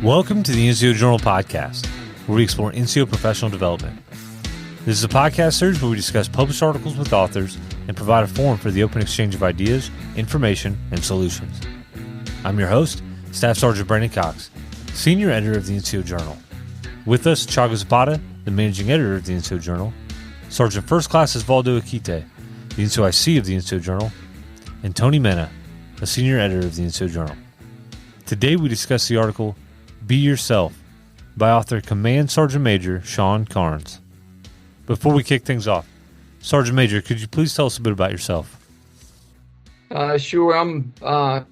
Welcome to the NCO Journal Podcast, where we explore NCO professional development. This is a podcast series where we discuss published articles with authors and provide a forum for the open exchange of ideas, information, and solutions. I'm your host, Staff Sergeant Brandon Cox, Senior Editor of the NCO Journal. With us, Chago Zapata, the Managing Editor of the NCO Journal, Sergeant First Class Osvaldo Akite, the NCOIC of the NCO Journal, and Tony Mena, a Senior Editor of the NCO Journal. Today we discuss the article, Be Yourself, by author Command Sergeant Major Shawn Carns. Before we kick things off, Sergeant Major, could you please tell us a bit about yourself? Sure. I'm a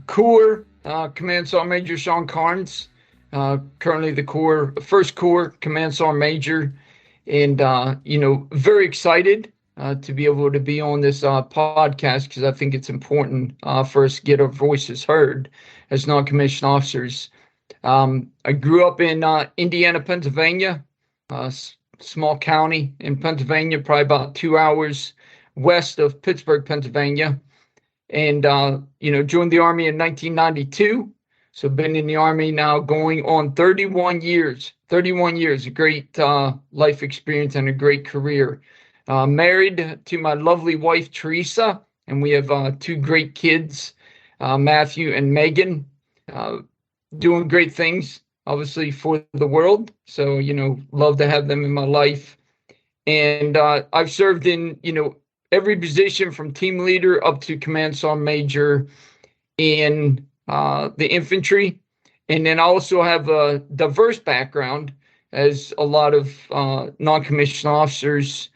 Corps Command Sergeant Major Shawn Carns, currently the First Corps Command Sergeant Major, and very excited to be able to be on this podcast because I think it's important for us to get our voices heard as non-commissioned officers. I grew up in Indiana, Pennsylvania, small county in Pennsylvania, probably about 2 hours west of Pittsburgh, Pennsylvania. And, joined the Army in 1992. So been in the Army now going on 31 years, a great life experience and a great career. Married to my lovely wife, Teresa, and we have two great kids, Matthew and Megan, doing great things, obviously, for the world. So, love to have them in my life. And I've served in, every position from team leader up to Command Sergeant Major in the infantry. And then I also have a diverse background, as a lot of non-commissioned officers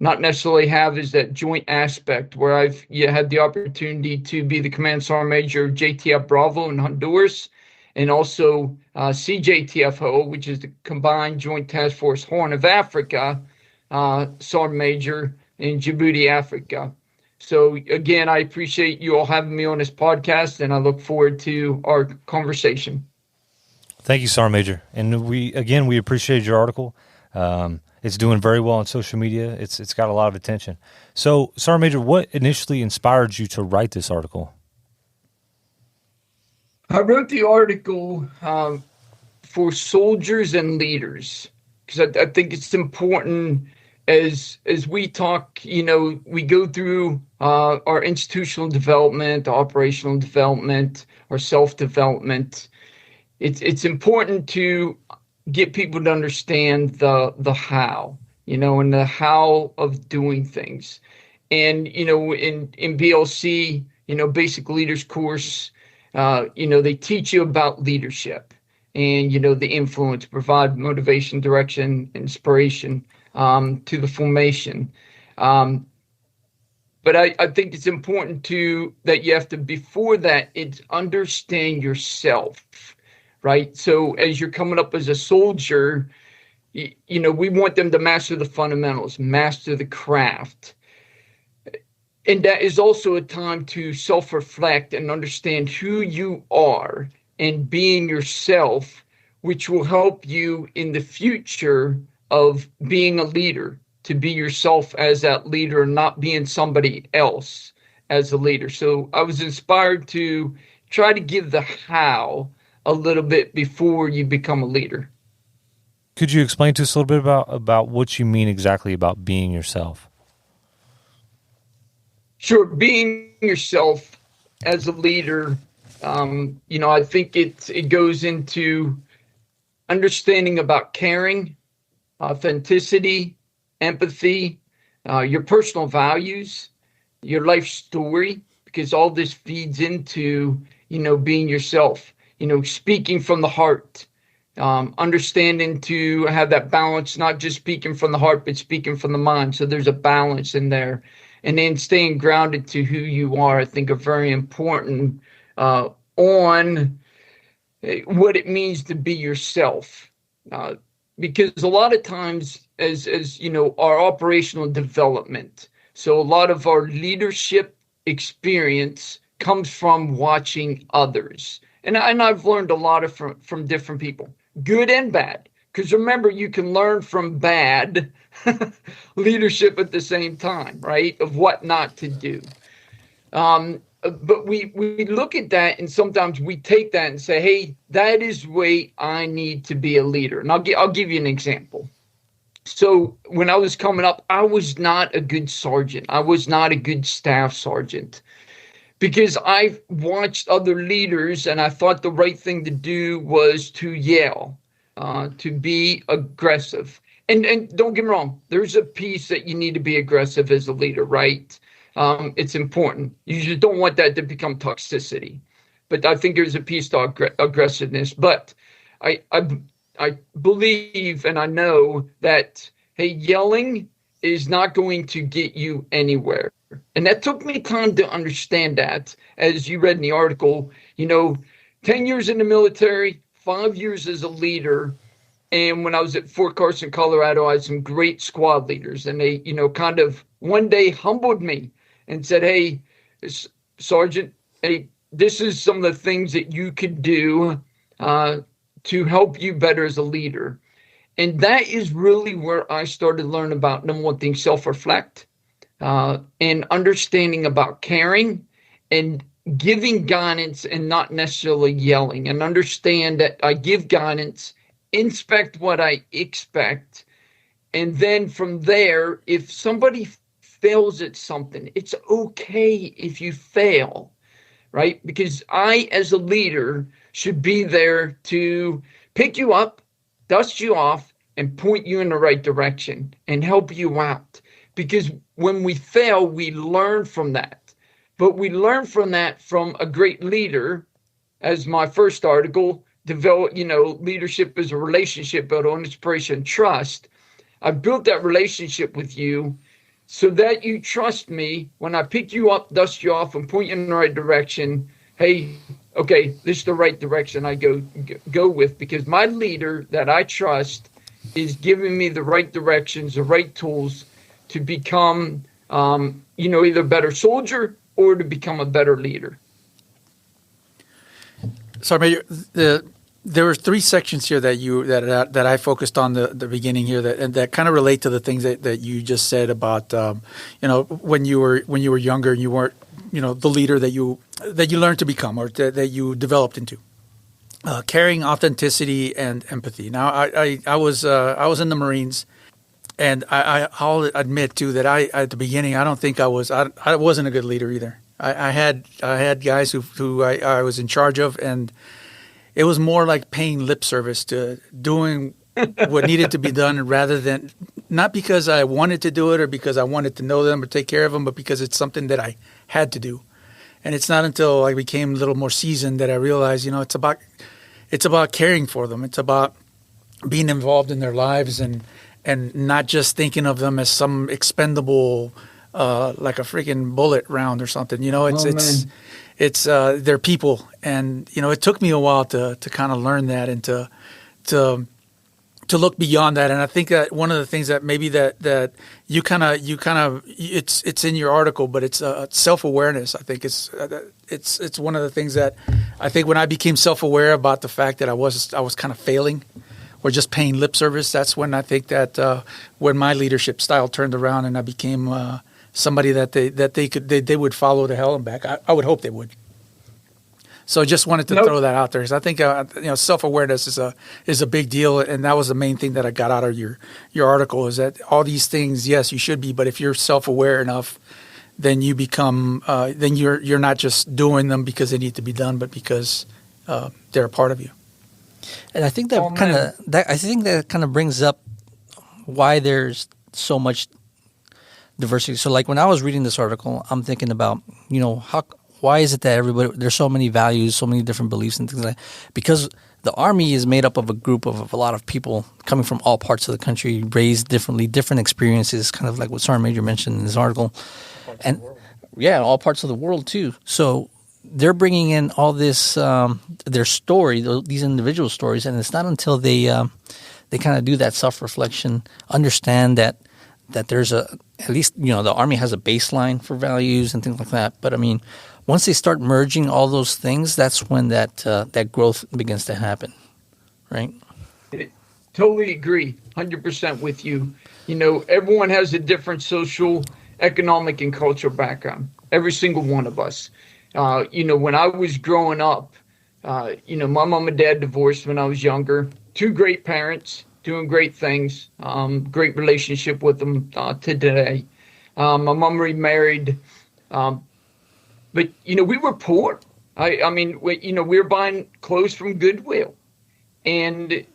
not necessarily have, is that joint aspect where I've had the opportunity to be the Command Sergeant Major of JTF Bravo in Honduras, and also CJTFO, which is the Combined Joint Task Force Horn of Africa, Sergeant Major in Djibouti, Africa. So again, I appreciate you all having me on this podcast, and I look forward to our conversation. Thank you, Sergeant Major. And we appreciate your article. It's doing very well on social media. It's got a lot of attention. So, Sergeant Major, what initially inspired you to write this article? I wrote the article for soldiers and leaders because I think it's important as we talk, we go through our institutional development, operational development, our self-development. It's important to get people to understand the how, and the how of doing things. And, in BLC, basic leaders course, they teach you about leadership and, the influence, provide motivation, direction, inspiration to the formation. But I think it's important that you have to, before that, it's understand yourself, right? So as you're coming up as a soldier, we want them to master the fundamentals, master the craft. And that is also a time to self-reflect and understand who you are and being yourself, which will help you in the future of being a leader, to be yourself as that leader, not being somebody else as a leader. So I was inspired to try to give the how a little bit before you become a leader. Could you explain to us a little bit about what you mean exactly about being yourself? Sure. Being yourself as a leader, I think it goes into understanding about caring, authenticity, empathy, your personal values, your life story, because all this feeds into, being yourself, speaking from the heart, understanding to have that balance, not just speaking from the heart, but speaking from the mind. So there's a balance in there. And then staying grounded to who you are, I think, are very important on what it means to be yourself. Because a lot of times, as our operational development, so a lot of our leadership experience comes from watching others. And I've learned a lot from different people, good and bad. Because remember, you can learn from bad leadership at the same time, right? Of what not to do. but we look at that, and sometimes we take that and say, hey, that is the way I need to be a leader. And I'll give you an example. So when I was coming up, I was not a good sergeant. I was not a good staff sergeant because I watched other leaders, and I thought the right thing to do was to yell, to be aggressive. And don't get me wrong, there's a piece that you need to be aggressive as a leader, right? It's important. You just don't want that to become toxicity. But I think there's a piece to aggressiveness. But I believe and I know that, hey, yelling is not going to get you anywhere. And that took me time to understand that. As you read in the article, 10 years in the military, 5 years as a leader. And when I was at Fort Carson, Colorado, I had some great squad leaders. And they, kind of one day humbled me and said, hey, Sergeant, hey, this is some of the things that you could do to help you better as a leader. And that is really where I started learning about, number one thing, self-reflect, and understanding about caring and giving guidance and not necessarily yelling, and understand that I give guidance, inspect what I expect. And then from there, if somebody fails at something, it's okay if you fail, right? Because I, as a leader, should be there to pick you up, dust you off, and point you in the right direction and help you out. Because when we fail, we learn from that. But we learn from that from a great leader, as my first article, develop, leadership is a relationship built on inspiration and trust. I built that relationship with you so that you trust me when I pick you up, dust you off, and point you in the right direction. Hey, okay, this is the right direction I go with, because my leader that I trust is giving me the right directions, the right tools to become, either a better soldier or to become a better leader. So, Major, there were three sections here that I focused on the beginning here that kind of relate to the things that you just said about when you were younger and you weren't the leader that you learned to become or that you developed into. Caring, authenticity, and empathy. Now, I was in the Marines, and I'll admit too that at the beginning I don't think I wasn't a good leader either. I had guys who I was in charge of, and it was more like paying lip service to doing what needed to be done, rather than not because I wanted to do it or because I wanted to know them or take care of them, but because it's something that I had to do. And it's not until I became a little more seasoned that I realized, it's about caring for them. It's about being involved in their lives and not just thinking of them as some expendable, like a freaking bullet round or something. It's they're people, and it took me a while to kind of learn that and to look beyond that. And I think that one of the things that maybe that you kind of it's in your article, but it's self-awareness. I think it's one of the things that I think when I became self-aware about the fact that I was kind of failing or just paying lip service, that's when I think that when my leadership style turned around and I became somebody that they would follow to hell and back. I would hope they would. So just wanted to throw that out there, because I think self-awareness is a big deal, and that was the main thing that I got out of your article, is that all these things, yes, you should be, but if you're self-aware enough, then you become then you're not just doing them because they need to be done, but because they're a part of you. And I think that kind of brings up why there's so much diversity. So, like when I was reading this article, I'm thinking about why is it that there's so many values, so many different beliefs and things like that? Because the Army is made up of a group of a lot of people coming from all parts of the country, raised differently, different experiences, kind of like what Sergeant Major mentioned in his article. All parts of the world too. So they're bringing in all this, their story, these individual stories, and it's not until they kind of do that self-reflection, understand that there's at least the Army has a baseline for values and things like that. But I mean, once they start merging all those things, that's when that growth begins to happen, right? Totally agree, 100% with you. Everyone has a different social, economic, and cultural background. Every single one of us. When I was growing up, my mom and dad divorced when I was younger. Two great parents, doing great things. Great relationship with them today. My mom remarried, but we were poor. We were buying clothes from Goodwill. And,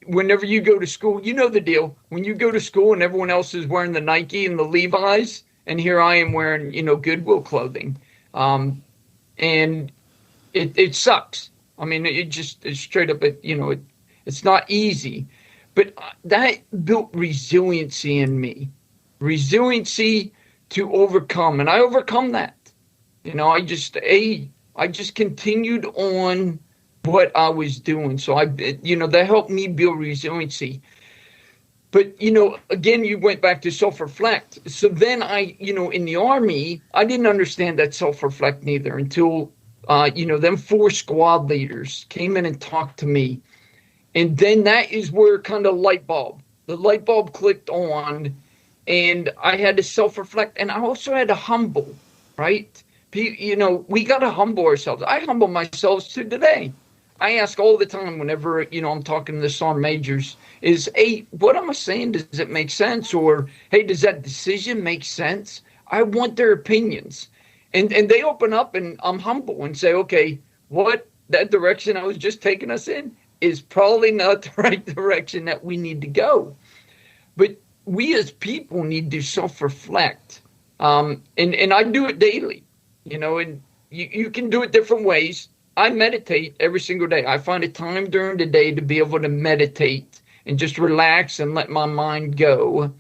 whenever you go to school, you know the deal. When you go to school and everyone else is wearing the Nike and the Levi's, and here I am wearing, Goodwill clothing. And it sucks. It's straight up, it's not easy. But that built resiliency in me. Resiliency to overcome. And I overcome that. I just continued on what I was doing. So that helped me build resiliency. But, again, you went back to self-reflect. So then in the Army, I didn't understand that self-reflect neither until, them 4 squad leaders came in and talked to me. And then that is where kind of the light bulb clicked on, and I had to self-reflect. And I also had to humble, right? We got to humble ourselves. I humble myself to today. I ask all the time whenever, I'm talking to the sergeant majors is, hey, what am I saying? Does it make sense? Or, hey, does that decision make sense? I want their opinions. And they open up, and I'm humble and say, okay, that direction I was just taking us in is probably not the right direction that we need to go. But we as people need to self-reflect. And I do it daily, and you can do it different ways. I meditate every single day. I find a time during the day to be able to meditate and just relax and let my mind go,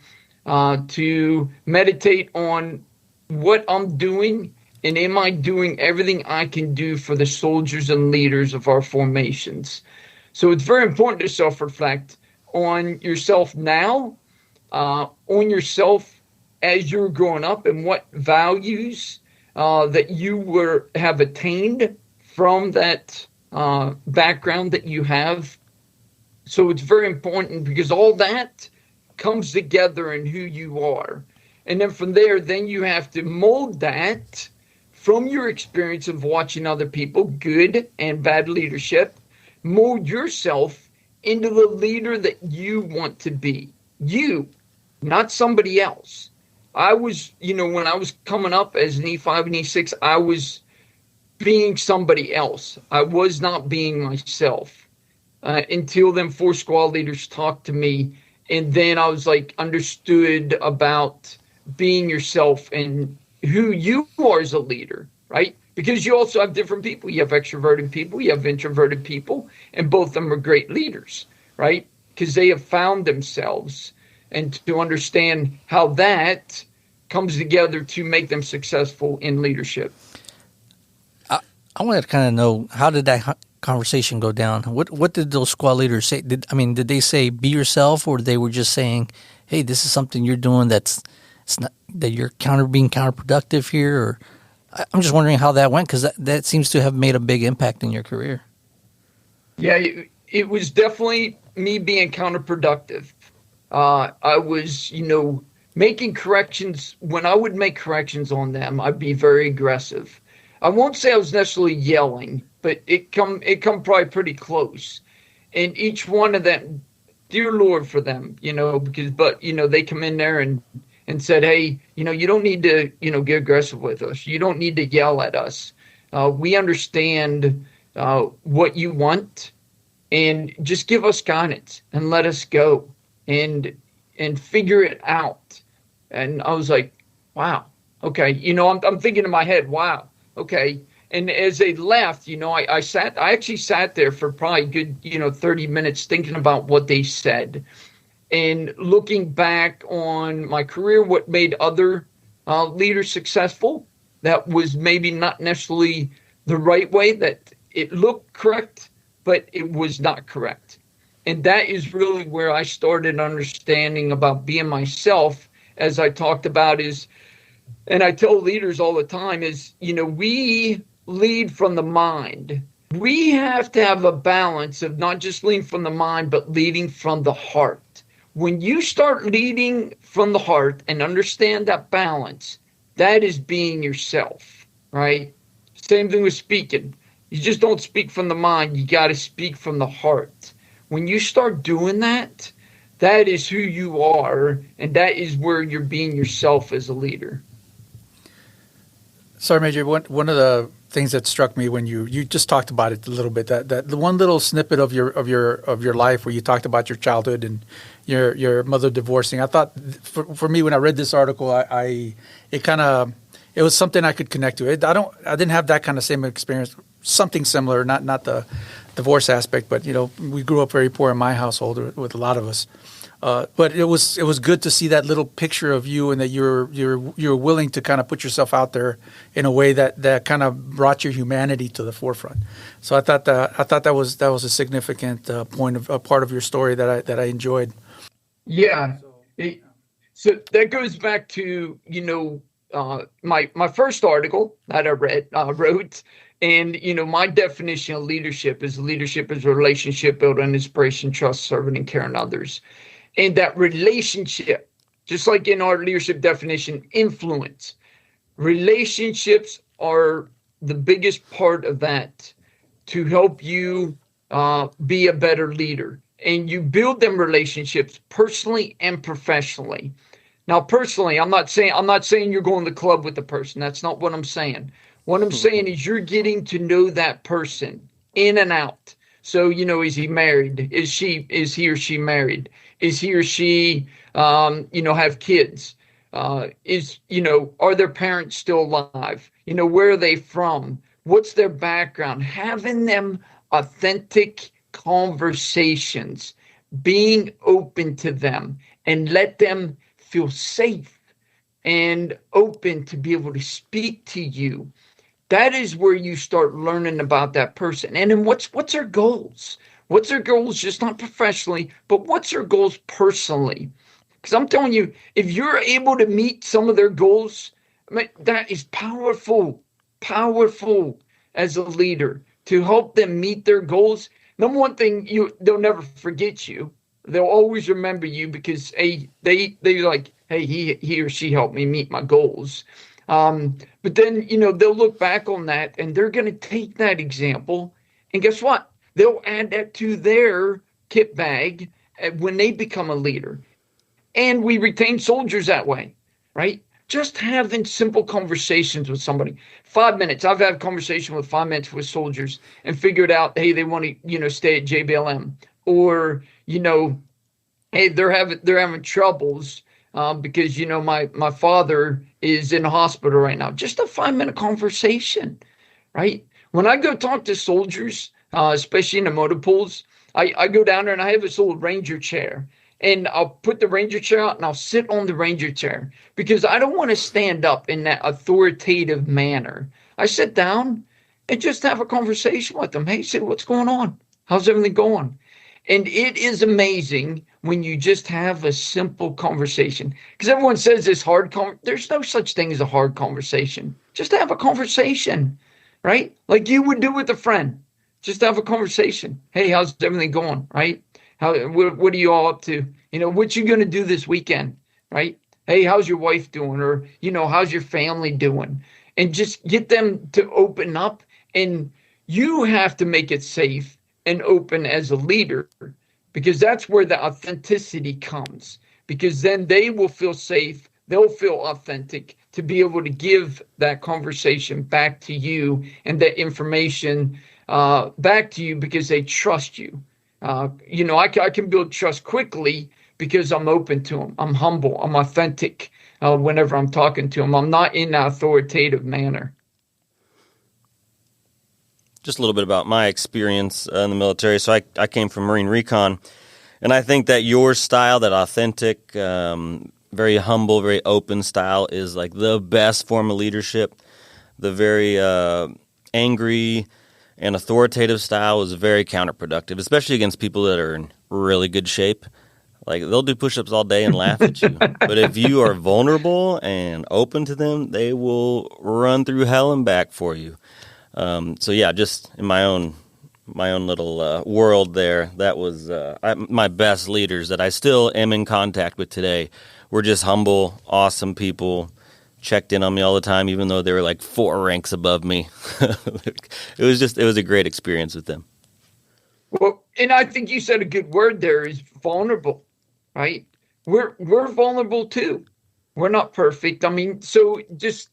to meditate on what I'm doing, and am I doing everything I can do for the soldiers and leaders of our formations. So it's very important to self-reflect on yourself now, on yourself as you're growing up, and what values that you have attained from that background that you have. So it's very important, because all that comes together in who you are. And then from there, then you have to mold that from your experience of watching other people, good and bad leadership, mold yourself into the leader that you want to be. You, not somebody else. I was, when I was coming up as an E5 and E6, I was being somebody else. I was not being myself until them 4 squad leaders talked to me. And then I was understood about being yourself and who you are as a leader, right? Because you also have different people. You have extroverted people, you have introverted people, and both of them are great leaders, right? Because they have found themselves, and to understand how that comes together to make them successful in leadership. I wanted to kind of know, how did that conversation go down? What did those squad leaders say? Did they say be yourself, or they were just saying, hey, this is something you're doing that you're being counterproductive here? Or I'm just wondering how that went, because that seems to have made a big impact in your career. Yeah, it was definitely me being counterproductive. I was, making corrections. When I would make corrections on them, I'd be very aggressive. I won't say I was necessarily yelling, but it come probably pretty close. And each one of them, dear Lord for them, they come in there and said, hey, you don't need to, get aggressive with us. You don't need to yell at us. We understand what you want, and just give us guidance and let us go and figure it out. And I was like, wow, okay. I'm thinking in my head, wow, okay. And as they left, I actually sat there for probably good, 30 minutes thinking about what they said. And looking back on my career, what made other leaders successful, that was maybe not necessarily the right way, that it looked correct, but it was not correct. And that is really where I started understanding about being myself, as I talked about and I tell leaders all the time is, we lead from the mind. We have to have a balance of not just leading from the mind, but leading from the heart. When you start leading from the heart and understand that balance, that is being yourself, right? Same thing with speaking. You just don't speak from the mind. You got to speak from the heart. When you start doing that, that is who you are, and that is where you're being yourself as a leader. Sorry, Major. One of the things that struck me when you just talked about it a little bit, that the one little snippet of your life where you talked about your childhood and your mother divorcing. I thought for me, when I read this article, it was something I could connect to. I didn't have that kind of same experience. Something similar, not the divorce aspect, but we grew up very poor in my household with a lot of us. But it was good to see that little picture of you, and that you're willing to kind of put yourself out there in a way that kind of brought your humanity to the forefront. So I thought that was a significant part of your story that I enjoyed. Yeah. So that goes back to my first article that I wrote. And, my definition of leadership is a relationship built on inspiration, trust, serving, and caring others. And that relationship, just like in our leadership definition, influence. Relationships are the biggest part of that to help you be a better leader. And you build them relationships personally and professionally. Now, personally, I'm not saying you're going to the club with the person. That's not what I'm saying. What I'm saying is you're getting to know that person in and out. So, is he married? Is he or she married? Is he or she, have kids? Are their parents still alive? Where are they from? What's their background? Having them authentic conversations, being open to them, and let them feel safe and open to be able to speak to you. That is where you start learning about that person. And then what's their goals? What's their goals, just not professionally, but what's their goals personally? Because I'm telling you, if you're able to meet some of their goals, that is powerful as a leader to help them meet their goals. Number one thing, they'll never forget you. They'll always remember you because they're like, hey, he or she helped me meet my goals. But then, they'll look back on that and they're going to take that example. And guess what? They'll add that to their kit bag when they become a leader. And we retain soldiers that way, right? Just having simple conversations with somebody. 5 minutes. I've had a conversation with 5 minutes with soldiers and figured out, hey, they want to, stay at JBLM. Or, hey, they're having troubles because, my father is in the hospital right now. Just a 5-minute conversation, right? When I go talk to soldiers, especially in the motor pools, I go down there and I have this little ranger chair. And I'll put the ranger chair out and I'll sit on the ranger chair because I don't want to stand up in that authoritative manner. I sit down and just have a conversation with them. Hey, Sid, what's going on? How's everything going? And it is amazing when you just have a simple conversation. Because everyone says this there's no such thing as a hard conversation. Just have a conversation, right? Like you would do with a friend. Just have a conversation. Hey, how's everything going, right? What are you all up to? What you going to do this weekend, right? Hey, how's your wife doing? Or, how's your family doing? And just get them to open up. And you have to make it safe and open as a leader, because that's where the authenticity comes. Because then they will feel safe. They'll feel authentic to be able to give that conversation back to you and that information back to you because they trust you. I can build trust quickly because I'm open to them. I'm humble. I'm authentic whenever I'm talking to them. I'm not in an authoritative manner. Just a little bit about my experience in the military. So I came from Marine Recon, and I think that your style, that authentic, very humble, very open style is like the best form of leadership. The very angry and authoritative style is very counterproductive, especially against people that are in really good shape. Like, they'll do push-ups all day and laugh at you. But if you are vulnerable and open to them, they will run through hell and back for you. So yeah, just in my own little world there, that was my best leaders that I still am in contact with today. We're just humble, awesome people, checked in on me all the time, even though they were like 4 ranks above me. It was a great experience with them. Well, and I think you said a good word there is vulnerable, right? We're vulnerable too. We're not perfect. I mean, so just,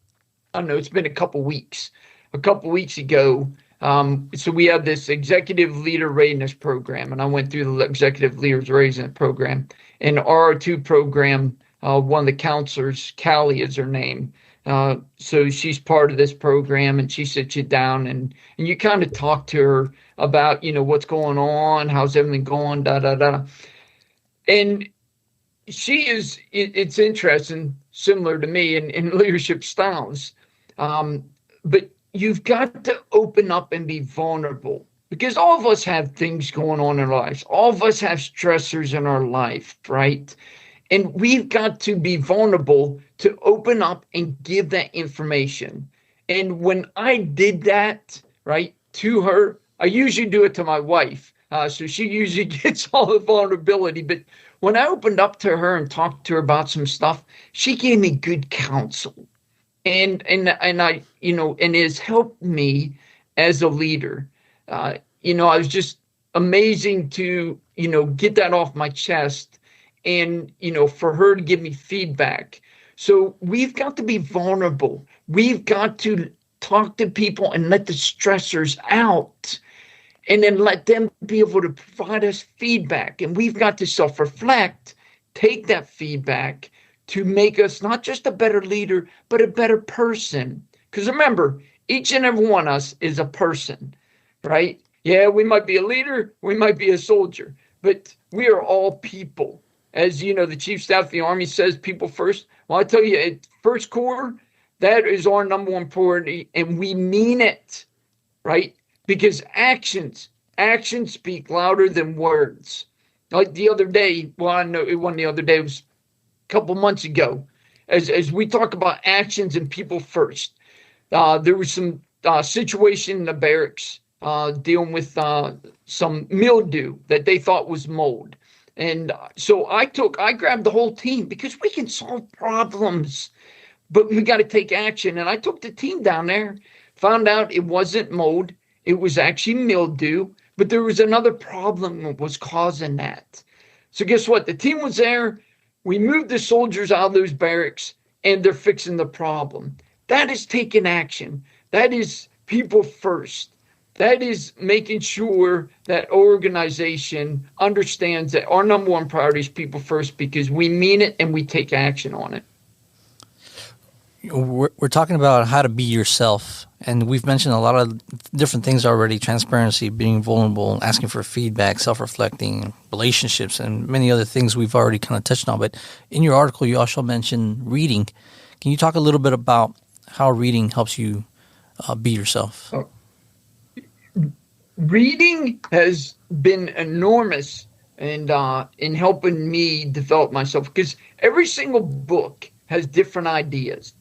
I don't know, it's been a couple weeks. A couple weeks ago, so we had this executive leader readiness program, and I went through the executive leaders readiness program. And RR2 program, one of the counselors, Callie is her name. So she's part of this program, and she sits you down and you kind of talk to her about, what's going on, how's everything going, da, da, da. And it's interesting, similar to me in leadership styles. But you've got to open up and be vulnerable, because all of us have things going on in our lives. All of us have stressors in our life, right? And we've got to be vulnerable to open up and give that information. And when I did that, right, to her, I usually do it to my wife. So she usually gets all the vulnerability. But when I opened up to her and talked to her about some stuff, she gave me good counsel. And I, and it has helped me as a leader. I was just amazing to, get that off my chest and, for her to give me feedback. So we've got to be vulnerable. We've got to talk to people and let the stressors out, and then let them be able to provide us feedback. And we've got to self-reflect, take that feedback to make us not just a better leader, but a better person. Because remember, each and every one of us is a person, right? Yeah, we might be a leader, we might be a soldier, but we are all people. As you know, the Chief Staff of the Army says people first. Well, I tell you, at First Corps, that is our number one priority, and we mean it, right? Because actions speak louder than words. Like the other day, well, I know it wasn't the other day, it was a couple months ago, as we talk about actions and people first. There was some situation in the barracks dealing with some mildew that they thought was mold. And so I grabbed the whole team, because we can solve problems, but we got to take action. And I took the team down there, found out it wasn't mold. It was actually mildew, but there was another problem that was causing that. So guess what? The team was there. We moved the soldiers out of those barracks, and they're fixing the problem. That is taking action. That is people first. That is making sure that our organization understands that our number one priority is people first, because we mean it and we take action on it. We're talking about how to be yourself, and we've mentioned a lot of different things already: transparency, being vulnerable, asking for feedback, self-reflecting, relationships, and many other things we've already kind of touched on. But in your article, you also mentioned reading. Can you talk a little bit about how reading helps you be yourself? Reading has been enormous in helping me develop myself, because every single book has different ideas,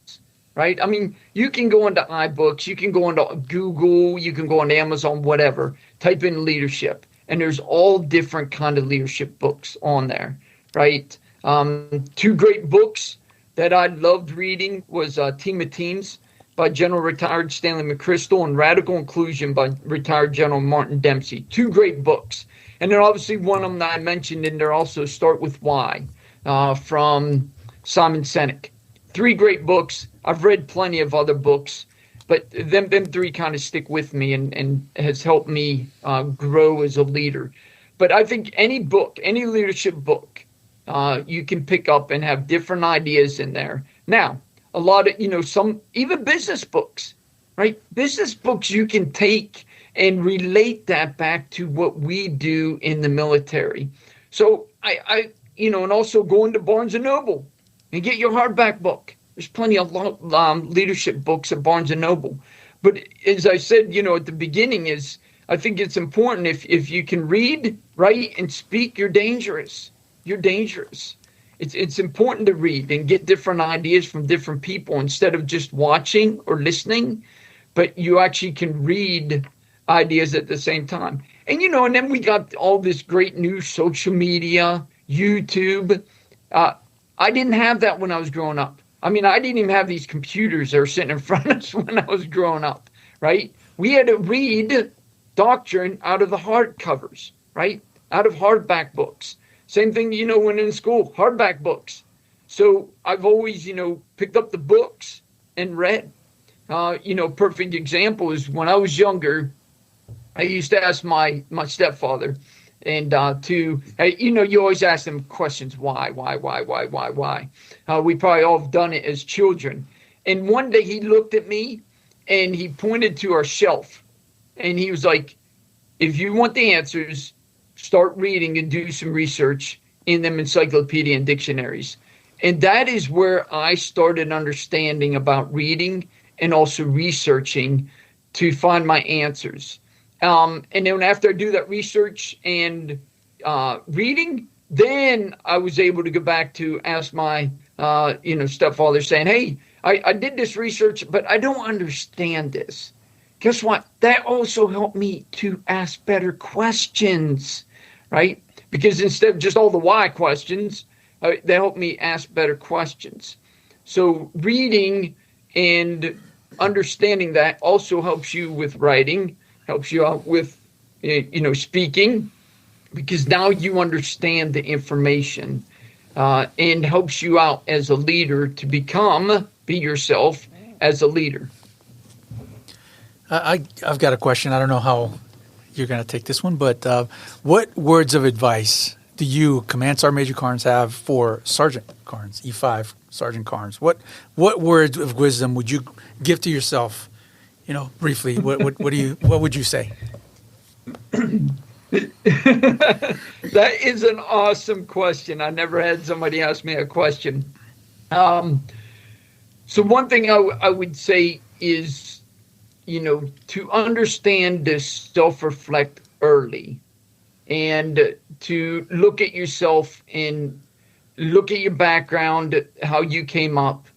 right? I mean, you can go into iBooks, you can go into Google, you can go on Amazon, whatever, type in leadership, and there's all different kind of leadership books on there, right? 2 great books that I loved reading was Team of Teams by General Retired Stanley McChrystal and Radical Inclusion by Retired General Martin Dempsey. 2 great books. And then obviously one of them that I mentioned in there also, Start With Why, from Simon Sinek. 3 great books. I've read plenty of other books, but them 3 kind of stick with me and has helped me grow as a leader. But I think any book, any leadership book, you can pick up and have different ideas in there. Now, a lot of, some even business books, right? Business books, you can take and relate that back to what we do in the military. So I and also go into Barnes & Noble and get your hardback book. There's plenty of leadership books at Barnes & Noble. But as I said, at the beginning, I think it's important if you can read, write, and speak, you're dangerous. You're dangerous. It's important to read and get different ideas from different people instead of just watching or listening, but you actually can read ideas at the same time. And, and then we got all this great new social media, YouTube. I didn't have that when I was growing up. I mean, I didn't even have these computers that were sitting in front of us when I was growing up, right? We had to read doctrine out of the hardcovers, right? Out of hardback books. Same thing, when in school, hardback books. So I've always, picked up the books and read. Perfect example is when I was younger, I used to ask my stepfather, and you always ask them questions, why? We probably all have done it as children. And one day he looked at me and he pointed to our shelf, and he was like, if you want the answers, start reading and do some research in them encyclopedia and dictionaries. And that is where I started understanding about reading and also researching to find my answers. And then after I do that research and reading, then I was able to go back to ask my, stepfather saying, hey, I did this research, but I don't understand this. Guess what? That also helped me to ask better questions, right? Because instead of just all the why questions, they helped me ask better questions. So reading and understanding that also helps you with writing, helps you out with, speaking, because now you understand the information and helps you out as a leader to be yourself as a leader. I've got a question. I don't know how you're going to take this one, but what words of advice do you, Command Sergeant Major Carns, have for Sergeant Carns, E5 Sergeant Carns? What words of wisdom would you give to yourself? Briefly, what would you say? That is an awesome question. I never had somebody ask me a question. So one thing I would say is, to understand this, self-reflect early, and to look at yourself and look at your background, how you came up,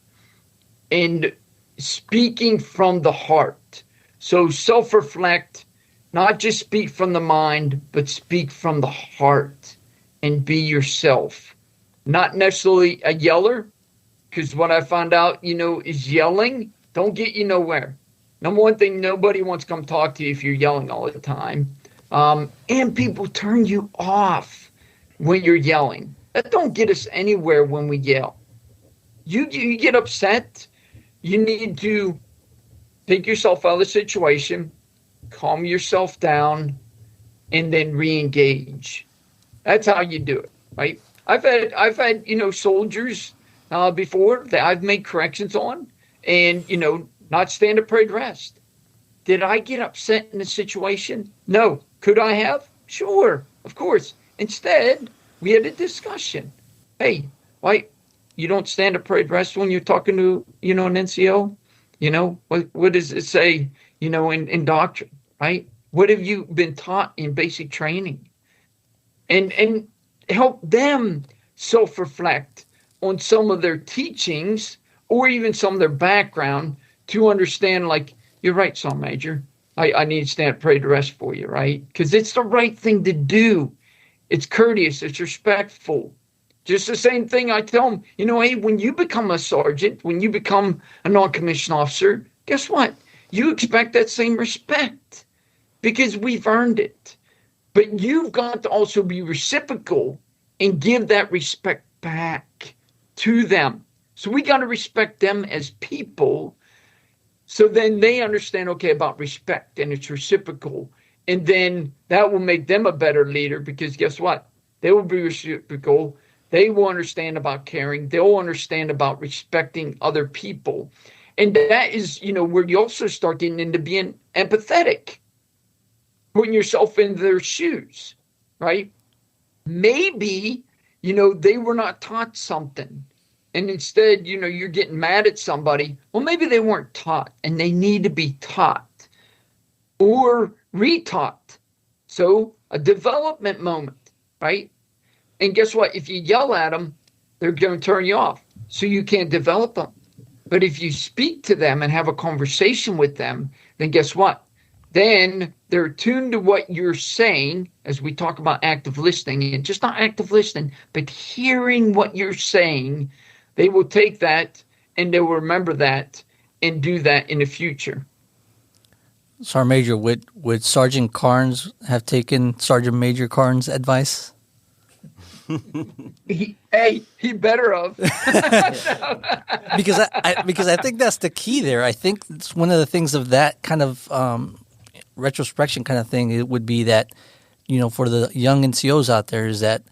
and speaking from the heart. So self-reflect, not just speak from the mind, but speak from the heart and be yourself. Not necessarily a yeller, because what I found out, is yelling don't get you nowhere. Number one thing, nobody wants to come talk to you if you're yelling all the time. And people turn you off when you're yelling. That don't get us anywhere when we yell. You get upset, you need to take yourself out of the situation, calm yourself down, and then re-engage. That's how you do it, right? I've had soldiers before that I've made corrections on, and not stand up, pray, rest. Did I get upset in the situation? No. Could I have? Sure, of course. Instead, we had a discussion. Hey, why you don't stand up, pray, rest when you're talking to an NCO? What does it say? In doctrine, right? What have you been taught in basic training? And help them self-reflect on some of their teachings or even some of their background to understand, like, you're right, Sergeant Major. I need to stand up, pray to rest for you, right? Because it's the right thing to do. It's courteous. It's respectful. Just the same thing I tell them, hey, when you become a sergeant, when you become a non-commissioned officer, guess what? You expect that same respect because we've earned it. But you've got to also be reciprocal and give that respect back to them. So we got to respect them as people. So then they understand, okay, about respect, and it's reciprocal. And then that will make them a better leader because guess what? They will be reciprocal. They will understand about caring. They'll understand about respecting other people. And that is, where you also start getting into being empathetic, putting yourself in their shoes, right? Maybe, they were not taught something. And instead, you're getting mad at somebody. Well, maybe they weren't taught and they need to be taught or retaught. So a development moment, right? And guess what? If you yell at them, they're going to turn you off. So you can't develop them. But if you speak to them and have a conversation with them, then guess what? Then they're attuned to what you're saying as we talk about active listening, and just not active listening, but hearing what you're saying. They will take that and they'll remember that and do that in the future. Sergeant Major, would Sergeant Carns have taken Sergeant Major Carns' advice? He better have. because I think that's the key there. I think it's one of the things of that kind of retrospection kind of thing. It would be that, for the young NCOs out there, is that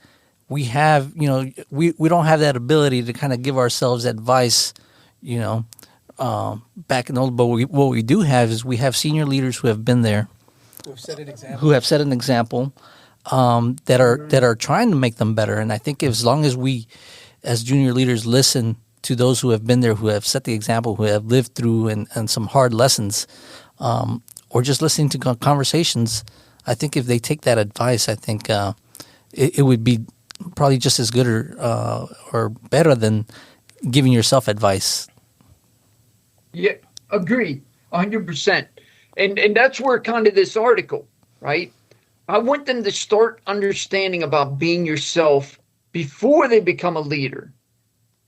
we have, we don't have that ability to kind of give ourselves advice, back in the old. But what we do have is we have senior leaders who have been there, who have set an example. That are trying to make them better. And I think as long as we, as junior leaders, listen to those who have been there, who have set the example, who have lived through and some hard lessons, or just listening to conversations, I think if they take that advice, I think it would be probably just as good or better than giving yourself advice. Yeah, agreed, 100%. And that's where kind of this article, right? I want them to start understanding about being yourself before they become a leader.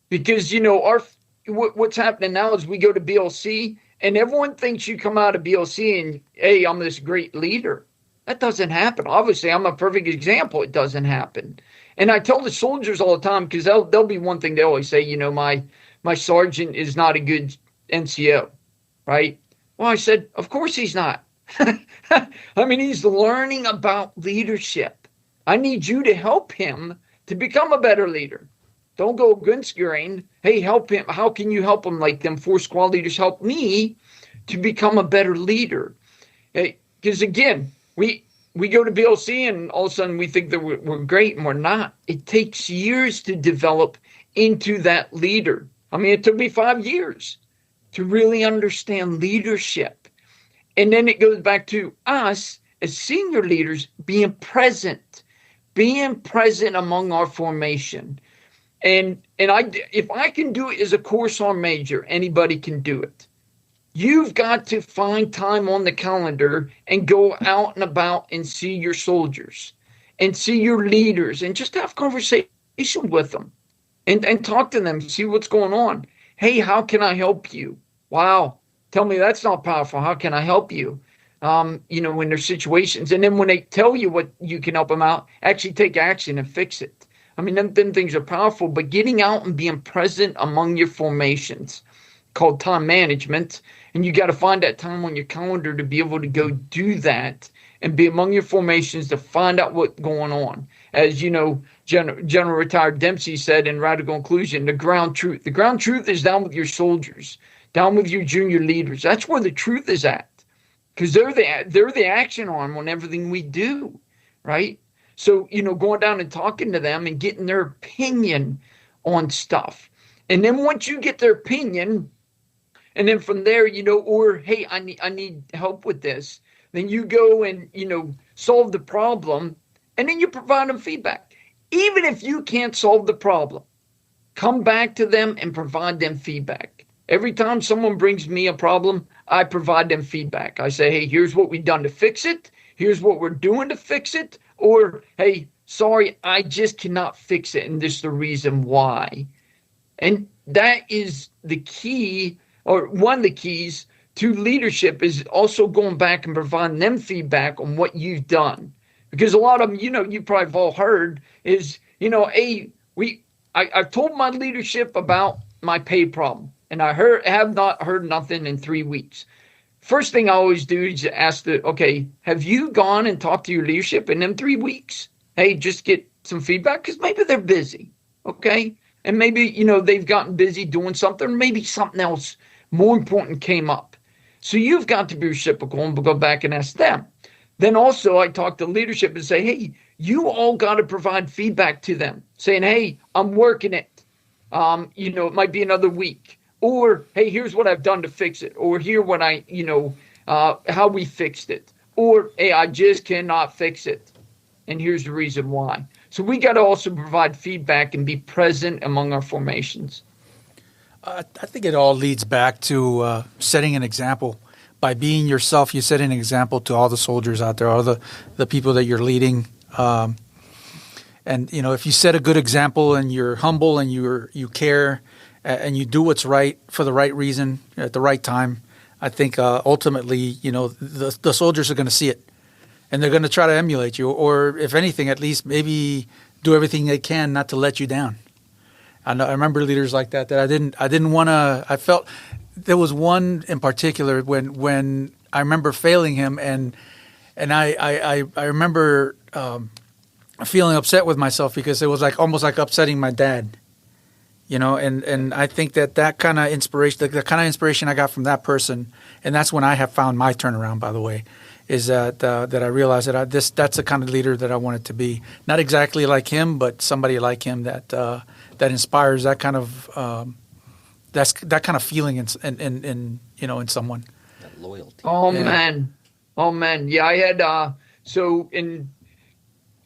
Because, what's happening now is we go to BLC and everyone thinks you come out of BLC and, hey, I'm this great leader. That doesn't happen. Obviously, I'm a perfect example. It doesn't happen. And I tell the soldiers all the time, because there'll be one thing they always say, my sergeant is not a good NCO, right? Well, I said, of course he's not. I mean, he's learning about leadership. I need you to help him to become a better leader. Don't go against grain. Hey, help him. How can you help him? Like them 4 squad leaders help me to become a better leader. Because again, we go to BLC and all of a sudden we think that we're great and we're not. It takes years to develop into that leader. I mean, it took me 5 years to really understand leadership. And then it goes back to us as senior leaders being present among our formation. And if I can do it as a Corps Sergeant Major, anybody can do it. You've got to find time on the calendar and go out and about and see your soldiers and see your leaders and just have conversation with them and talk to them, see what's going on. Hey, how can I help you? Wow. Tell me that's not powerful. How can I help you? When there's situations. And then when they tell you what you can help them out, actually take action and fix it. I mean, them things are powerful, but getting out and being present among your formations called time management. And you got to find that time on your calendar to be able to go do that and be among your formations to find out what's going on. As General Retired Dempsey said in Radical Inclusion, the ground truth. The ground truth is down with your soldiers. Down with your junior leaders. That's where the truth is at. Because they're the action arm on everything we do, right? So, going down and talking to them and getting their opinion on stuff. And then once you get their opinion, and then from there, or, hey, I need help with this. Then you go and, solve the problem, and then you provide them feedback. Even if you can't solve the problem, come back to them and provide them feedback. Every time someone brings me a problem, I provide them feedback. I say, hey, here's what we've done to fix it. Here's what we're doing to fix it. Or, hey, sorry, I just cannot fix it. And this is the reason why. And that is the key, or one of the keys to leadership, is also going back and providing them feedback on what you've done. Because a lot of them, you probably have all heard is, hey, I've told my leadership about my pay problem. And I have not heard nothing in 3 weeks. First thing I always do is ask have you gone and talked to your leadership in them 3 weeks? Hey, just get some feedback, because maybe they're busy, okay? And maybe, they've gotten busy doing something, or maybe something else more important came up. So you've got to be reciprocal and go back and ask them. Then also I talk to leadership and say, hey, you all got to provide feedback to them, saying, hey, I'm working it. It might be another week. Or, hey, here's what I've done to fix it. Or here what how we fixed it. Or, hey, I just cannot fix it. And here's the reason why. So we got to also provide feedback and be present among our formations. I think it all leads back to setting an example. By being yourself, you set an example to all the soldiers out there, all the people that you're leading. And, if you set a good example and you're humble and you care and you do what's right for the right reason at the right time, I think ultimately, the soldiers are going to see it, and they're going to try to emulate you, or if anything, at least maybe do everything they can not to let you down. I remember leaders like that I didn't want to. I felt there was one in particular when I remember failing him, and I remember feeling upset with myself because it was almost like upsetting my dad. And I think that kind of inspiration, the kind of inspiration I got from that person, and that's when I have found my turnaround, by the way, is that I realized that that's the kind of leader that I wanted to be. Not exactly like him, but somebody like him that inspires that kind of that kind of feeling in someone. That loyalty. Oh Yeah. man. Yeah, I had I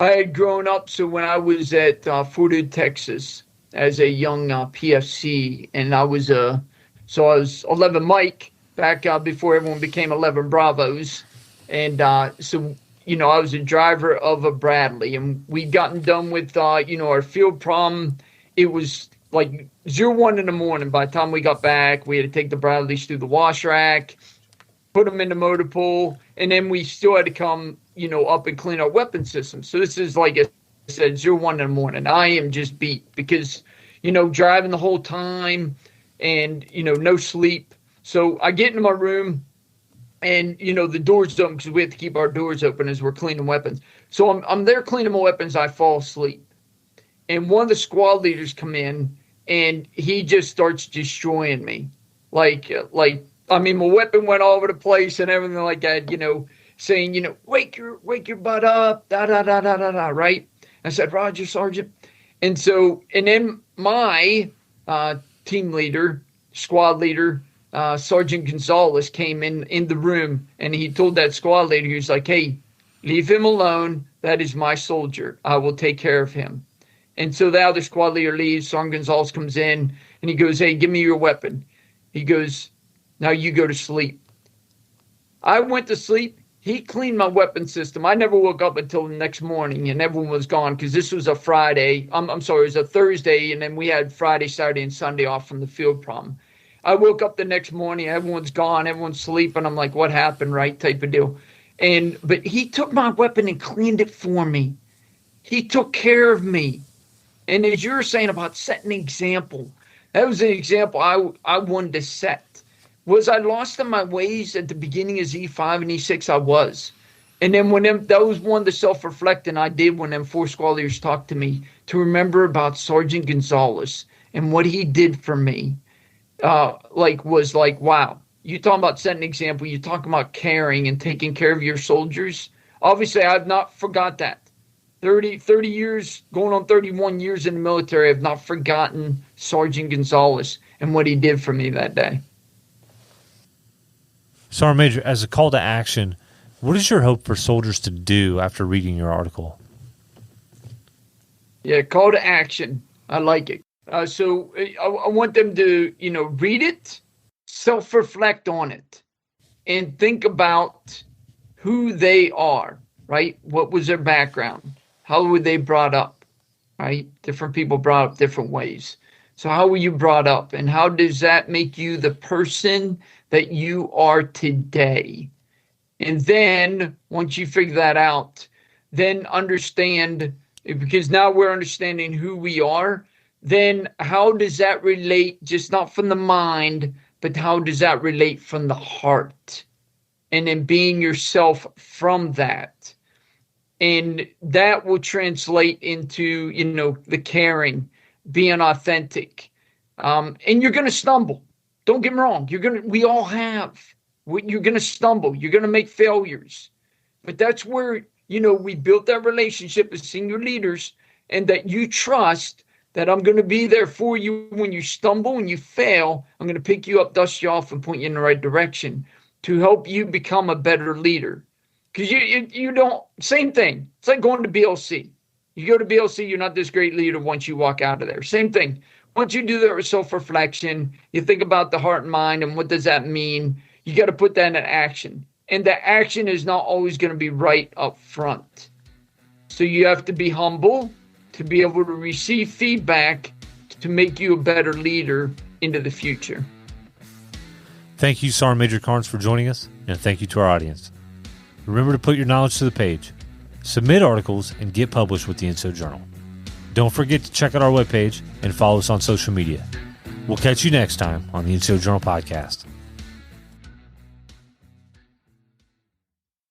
had grown up. So when I was at Fort Hood, Texas, as a young PFC, and I was 11 Mike back before everyone became 11 Bravos, and so I was a driver of a Bradley, and we'd gotten done with our field prom. It was like 01 in the morning. By the time we got back, we had to take the Bradleys through the wash rack, put them in the motor pool, and then we still had to come up and clean our weapon system. So this is like I said, 01 in the morning. I am just beat because, driving the whole time and, no sleep. So I get into my room and, the doors open because we have to keep our doors open as we're cleaning weapons. So I'm there cleaning my weapons. I fall asleep. And one of the squad leaders come in and he just starts destroying me. My weapon went all over the place and everything like that, saying, wake your butt up, da, da, da, da, da, da, right? I said, Roger, Sergeant. And then my team leader, squad leader, Sergeant Gonzalez came in the room, and he told that squad leader, he was like, hey, leave him alone. That is my soldier. I will take care of him. And so the other squad leader leaves. Sergeant Gonzalez comes in, and he goes, hey, give me your weapon. He goes, now you go to sleep. I went to sleep. He cleaned my weapon system. I never woke up until the next morning, and everyone was gone because this was a Friday. I'm sorry, it was a Thursday, and then we had Friday, Saturday, and Sunday off from the field prom. I woke up the next morning. Everyone's gone. Everyone's sleeping. I'm like, what happened, right? Type of deal. But he took my weapon and cleaned it for me. He took care of me. And as you were saying about setting an example, that was an example I wanted to set. Was I lost in my ways at the beginning of E5 and E6? I was. And then that was one of the self-reflecting I did when them 4 squad leaders talked to me, to remember about Sergeant Gonzalez and what he did for me. Was like, wow, you talking about setting an example. You talking about caring and taking care of your soldiers. Obviously, I've not forgot that. 30 years, going on 31 years in the military, I've not forgotten Sergeant Gonzalez and what he did for me that day. Sergeant Major, as a call to action, what is your hope for soldiers to do after reading your article? Yeah, call to action. I like it. So I want them to, read it, self-reflect on it, and think about who they are, right? What was their background? How were they brought up, right? Different people brought up different ways. So how were you brought up, and how does that make you the person that you are today? And then once you figure that out, then understand, because now we're understanding who we are, then how does that relate, just not from the mind, but how does that relate from the heart? And then being yourself from that. And that will translate into, the caring, being authentic. And you're going to stumble. Don't get me wrong. We all have. You're going to stumble. You're going to make failures. But that's where, we built that relationship as senior leaders, and that you trust that I'm going to be there for you when you stumble and you fail. I'm going to pick you up, dust you off, and point you in the right direction to help you become a better leader. Because you don't, same thing. It's like going to BLC. You go to BLC, you're not this great leader once you walk out of there. Same thing. Once you do that with self-reflection, you think about the heart and mind and what does that mean, you got to put that into action. And the action is not always going to be right up front. So you have to be humble to be able to receive feedback to make you a better leader into the future. Thank you, Sergeant Major Carns, for joining us, and thank you to our audience. Remember to put your knowledge to the page, submit articles, and get published with the NCO Journal. Don't forget to check out our webpage and follow us on social media. We'll catch you next time on the NCO Journal Podcast.